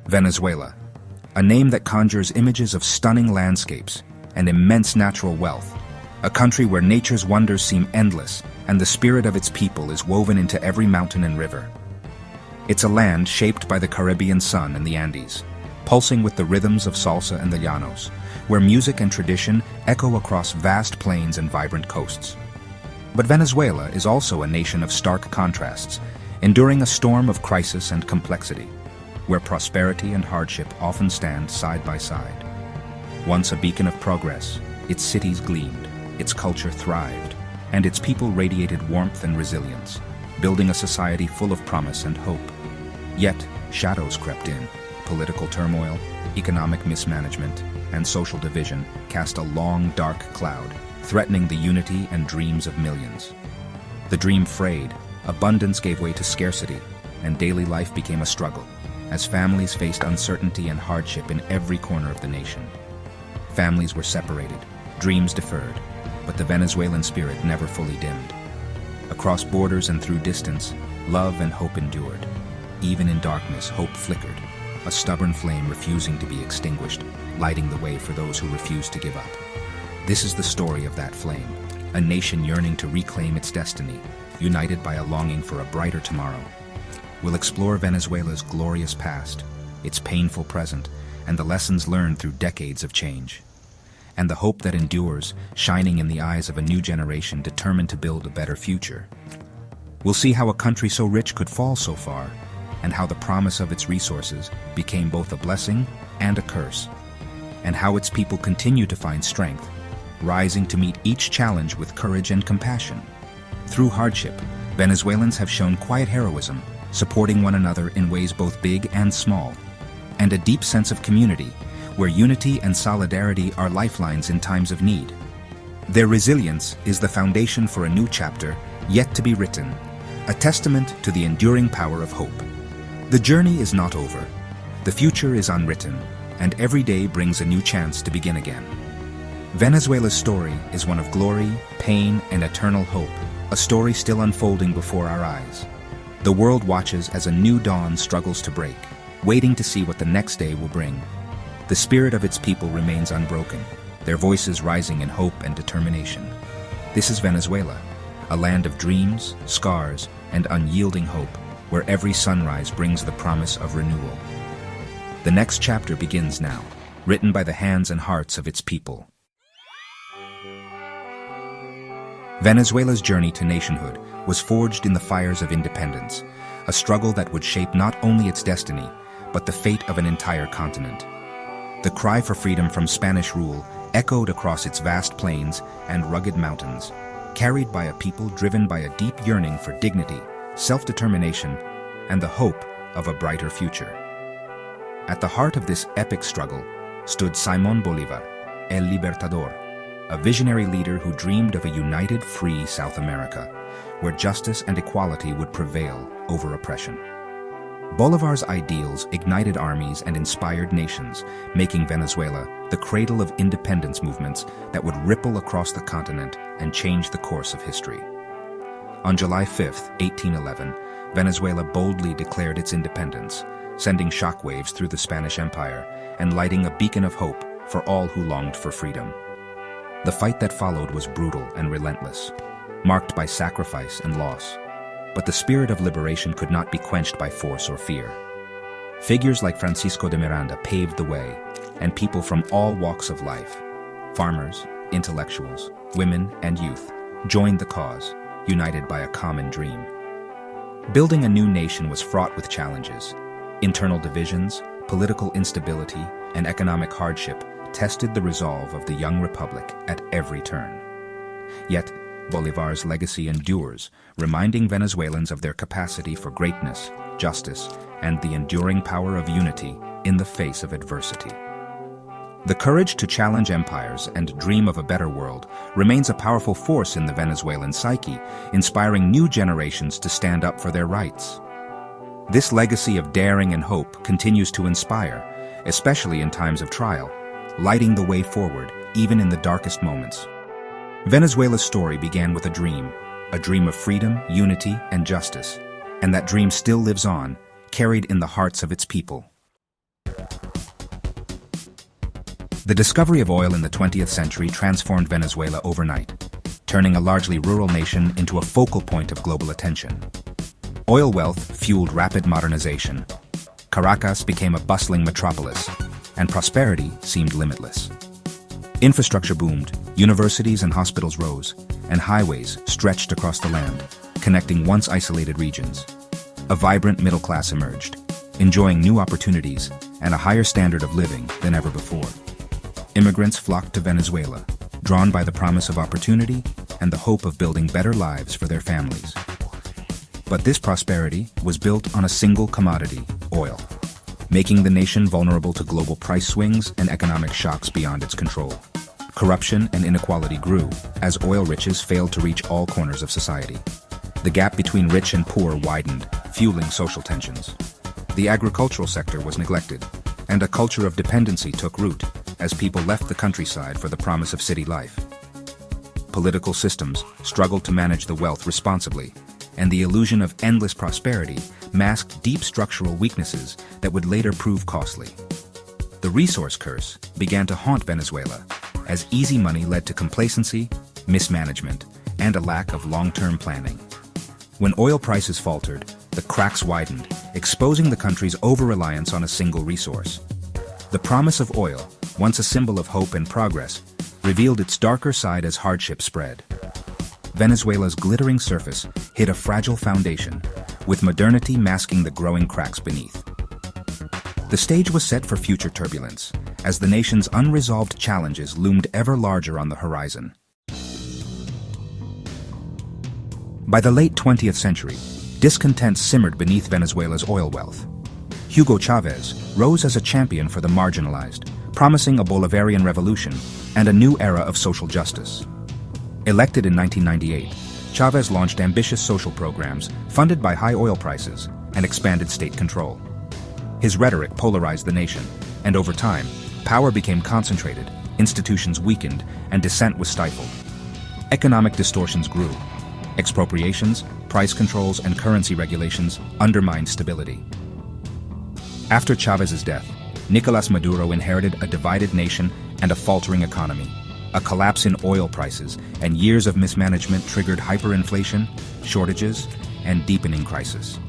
Venezuela, a name that conjures images of stunning landscapes and immense natural wealth, a country where nature's wonders seem endless and the spirit of its people is woven into every mountain and river. It's a land shaped by the Caribbean sun and the Andes, pulsing with the rhythms of salsa and the llanos, where music and tradition echo across vast plains and vibrant coasts. But Venezuela is also a nation of stark contrasts, enduring a storm of crisis and complexity, where prosperity and hardship often stand side by side. Once a beacon of progress, its cities gleamed, its culture thrived, and its people radiated warmth and resilience, building a society full of promise and hope. Yet, shadows crept in. Political turmoil, economic mismanagement, and social division cast a long, dark cloud, threatening the unity and dreams of millions. The dream frayed, abundance gave way to scarcity, and daily life became a struggle, as families faced uncertainty and hardship in every corner of the nation. Families were separated, dreams deferred, but the Venezuelan spirit never fully dimmed. Across borders and through distance, love and hope endured. Even in darkness, hope flickered, a stubborn flame refusing to be extinguished, lighting the way for those who refused to give up. This is the story of that flame, a nation yearning to reclaim its destiny, united by a longing for a brighter tomorrow. We'll explore Venezuela's glorious past, its painful present, and the lessons learned through decades of change. And the hope that endures, shining in the eyes of a new generation determined to build a better future. We'll see how a country so rich could fall so far, and how the promise of its resources became both a blessing and a curse, and how its people continue to find strength, rising to meet each challenge with courage and compassion. Through hardship, Venezuelans have shown quiet heroism, supporting one another in ways both big and small, and a deep sense of community, where unity and solidarity are lifelines in times of need. Their resilience is the foundation for a new chapter yet to be written, a testament to the enduring power of hope. The journey is not over. The future is unwritten, and every day brings a new chance to begin again. Venezuela's story is one of glory, pain, and eternal hope, a story still unfolding before our eyes. The world watches as a new dawn struggles to break, waiting to see what the next day will bring. The spirit of its people remains unbroken, their voices rising in hope and determination. This is Venezuela, a land of dreams, scars, and unyielding hope, where every sunrise brings the promise of renewal. The next chapter begins now, written by the hands and hearts of its people. Venezuela's journey to nationhood was forged in the fires of independence, a struggle that would shape not only its destiny, but the fate of an entire continent. The cry for freedom from Spanish rule echoed across its vast plains and rugged mountains, carried by a people driven by a deep yearning for dignity, self-determination, and the hope of a brighter future. At the heart of this epic struggle stood Simón Bolívar, el libertador, a visionary leader who dreamed of a united, free South America, where justice and equality would prevail over oppression. Bolívar's ideals ignited armies and inspired nations, making Venezuela the cradle of independence movements that would ripple across the continent and change the course of history. On July 5, 1811, Venezuela boldly declared its independence, sending shockwaves through the Spanish Empire and lighting a beacon of hope for all who longed for freedom. The fight that followed was brutal and relentless, marked by sacrifice and loss. But the spirit of liberation could not be quenched by force or fear. Figures like Francisco de Miranda paved the way, and people from all walks of life, farmers, intellectuals, women, and youth, joined the cause, united by a common dream. Building a new nation was fraught with challenges. Internal divisions, political instability, and economic hardship tested the resolve of the young republic at every turn. Yet, Bolívar's legacy endures, reminding Venezuelans of their capacity for greatness, justice, and the enduring power of unity in the face of adversity. The courage to challenge empires and dream of a better world remains a powerful force in the Venezuelan psyche, inspiring new generations to stand up for their rights. This legacy of daring and hope continues to inspire, especially in times of trial, lighting the way forward even in the darkest moments. Venezuela's story began with a dream of freedom, unity, and justice, and that dream still lives on, carried in the hearts of its people. The discovery of oil in the 20th century transformed Venezuela overnight, turning a largely rural nation into a focal point of global attention. Oil wealth fueled rapid modernization. Caracas became a bustling metropolis, and prosperity seemed limitless. Infrastructure boomed, universities and hospitals rose, and highways stretched across the land, connecting once isolated regions. A vibrant middle class emerged, enjoying new opportunities and a higher standard of living than ever before. Immigrants flocked to Venezuela, drawn by the promise of opportunity and the hope of building better lives for their families. But this prosperity was built on a single commodity, oil, making the nation vulnerable to global price swings and economic shocks beyond its control. Corruption and inequality grew as oil riches failed to reach all corners of society. The gap between rich and poor widened, fueling social tensions. The agricultural sector was neglected, and a culture of dependency took root as people left the countryside for the promise of city life. Political systems struggled to manage the wealth responsibly, and the illusion of endless prosperity masked deep structural weaknesses that would later prove costly. The resource curse began to haunt Venezuela as easy money led to complacency, mismanagement, and a lack of long-term planning. When oil prices faltered, the cracks widened, exposing the country's over-reliance on a single resource. The promise of oil, once a symbol of hope and progress, revealed its darker side as hardship spread. Venezuela's glittering surface hid a fragile foundation, with modernity masking the growing cracks beneath. The stage was set for future turbulence, as the nation's unresolved challenges loomed ever larger on the horizon. By the late 20th century, discontent simmered beneath Venezuela's oil wealth. Hugo Chavez rose as a champion for the marginalized, promising a Bolivarian revolution and a new era of social justice. Elected in 1998, Chavez launched ambitious social programs funded by high oil prices and expanded state control. His rhetoric polarized the nation, and over time, power became concentrated, institutions weakened, and dissent was stifled. Economic distortions grew. Expropriations, price controls, and currency regulations undermined stability. After Chavez's death, Nicolás Maduro inherited a divided nation and a faltering economy. A collapse in oil prices and years of mismanagement triggered hyperinflation, shortages, and deepening crisis.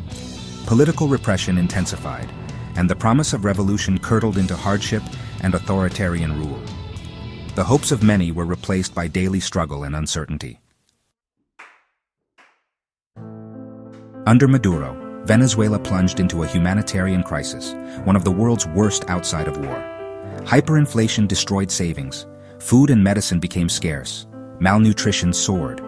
Political repression intensified, and the promise of revolution curdled into hardship and authoritarian rule. The hopes of many were replaced by daily struggle and uncertainty. Under Maduro, Venezuela plunged into a humanitarian crisis, one of the world's worst outside of war. Hyperinflation destroyed savings. Food and medicine became scarce. Malnutrition soared.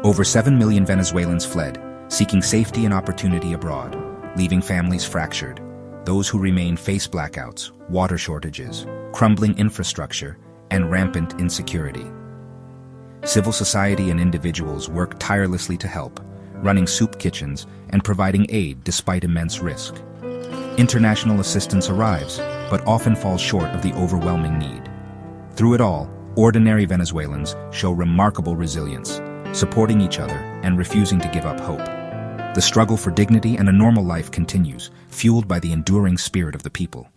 Over 7 million Venezuelans fled, seeking safety and opportunity abroad, leaving families fractured. Those who remained faced blackouts, water shortages, crumbling infrastructure, and rampant insecurity. Civil society and individuals worked tirelessly to help, running soup kitchens and providing aid despite immense risk. International assistance arrives, but often falls short of the overwhelming need. Through it all, ordinary Venezuelans show remarkable resilience, supporting each other and refusing to give up hope. The struggle for dignity and a normal life continues, fueled by the enduring spirit of the people.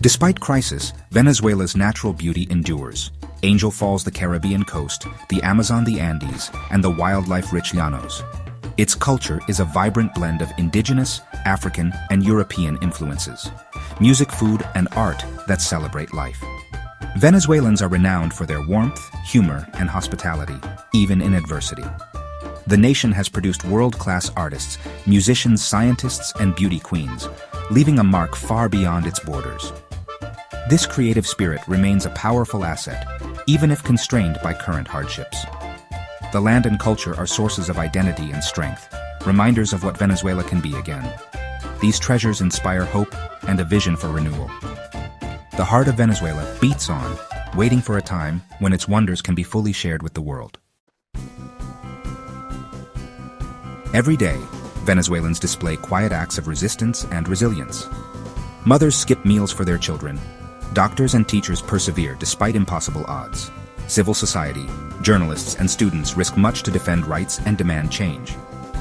Despite crisis, Venezuela's natural beauty endures. Angel Falls, the Caribbean coast, the Amazon, the Andes, and the wildlife-rich llanos. Its culture is a vibrant blend of indigenous, African, and European influences. Music, food, and art that celebrate life. Venezuelans are renowned for their warmth, humor, and hospitality, even in adversity. The nation has produced world-class artists, musicians, scientists, and beauty queens, leaving a mark far beyond its borders. This creative spirit remains a powerful asset, even if constrained by current hardships. The land and culture are sources of identity and strength, reminders of what Venezuela can be again. These treasures inspire hope and a vision for renewal. The heart of Venezuela beats on, waiting for a time when its wonders can be fully shared with the world. Every day, Venezuelans display quiet acts of resistance and resilience. Mothers skip meals for their children. Doctors and teachers persevere despite impossible odds. Civil society, journalists, and students risk much to defend rights and demand change.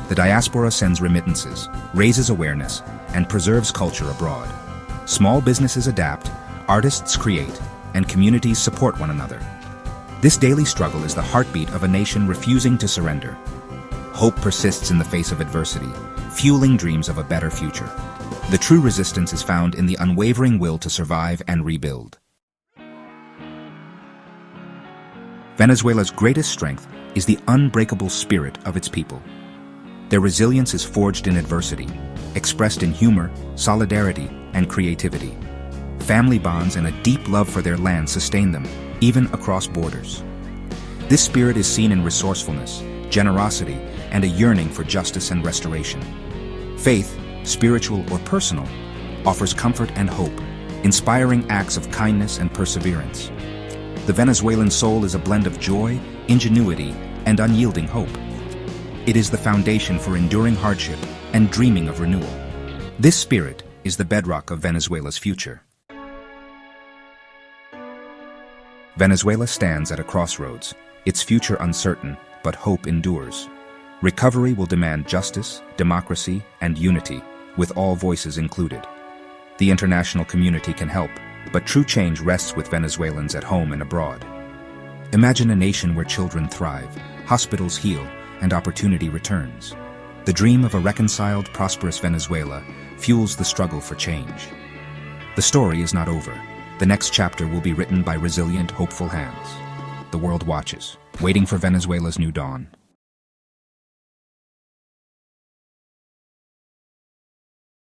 The diaspora sends remittances, raises awareness, and preserves culture abroad. Small businesses adapt, artists create, and communities support one another. This daily struggle is the heartbeat of a nation refusing to surrender. Hope persists in the face of adversity, fueling dreams of a better future. The true resistance is found in the unwavering will to survive and rebuild. Venezuela's greatest strength is the unbreakable spirit of its people. Their resilience is forged in adversity, expressed in humor, solidarity, and creativity. Family bonds and a deep love for their land sustain them, even across borders. This spirit is seen in resourcefulness, generosity, and a yearning for justice and restoration. Faith, spiritual or personal, offers comfort and hope, inspiring acts of kindness and perseverance. The Venezuelan soul is a blend of joy, ingenuity, and unyielding hope. It is the foundation for enduring hardship and dreaming of renewal. This spirit is the bedrock of Venezuela's future. Venezuela stands at a crossroads, its future uncertain, but hope endures. Recovery will demand justice, democracy, and unity, with all voices included. The international community can help, but true change rests with Venezuelans at home and abroad. Imagine a nation where children thrive, hospitals heal, and opportunity returns. The dream of a reconciled, prosperous Venezuela fuels the struggle for change. The story is not over. The next chapter will be written by resilient, hopeful hands. The world watches, waiting for Venezuela's new dawn.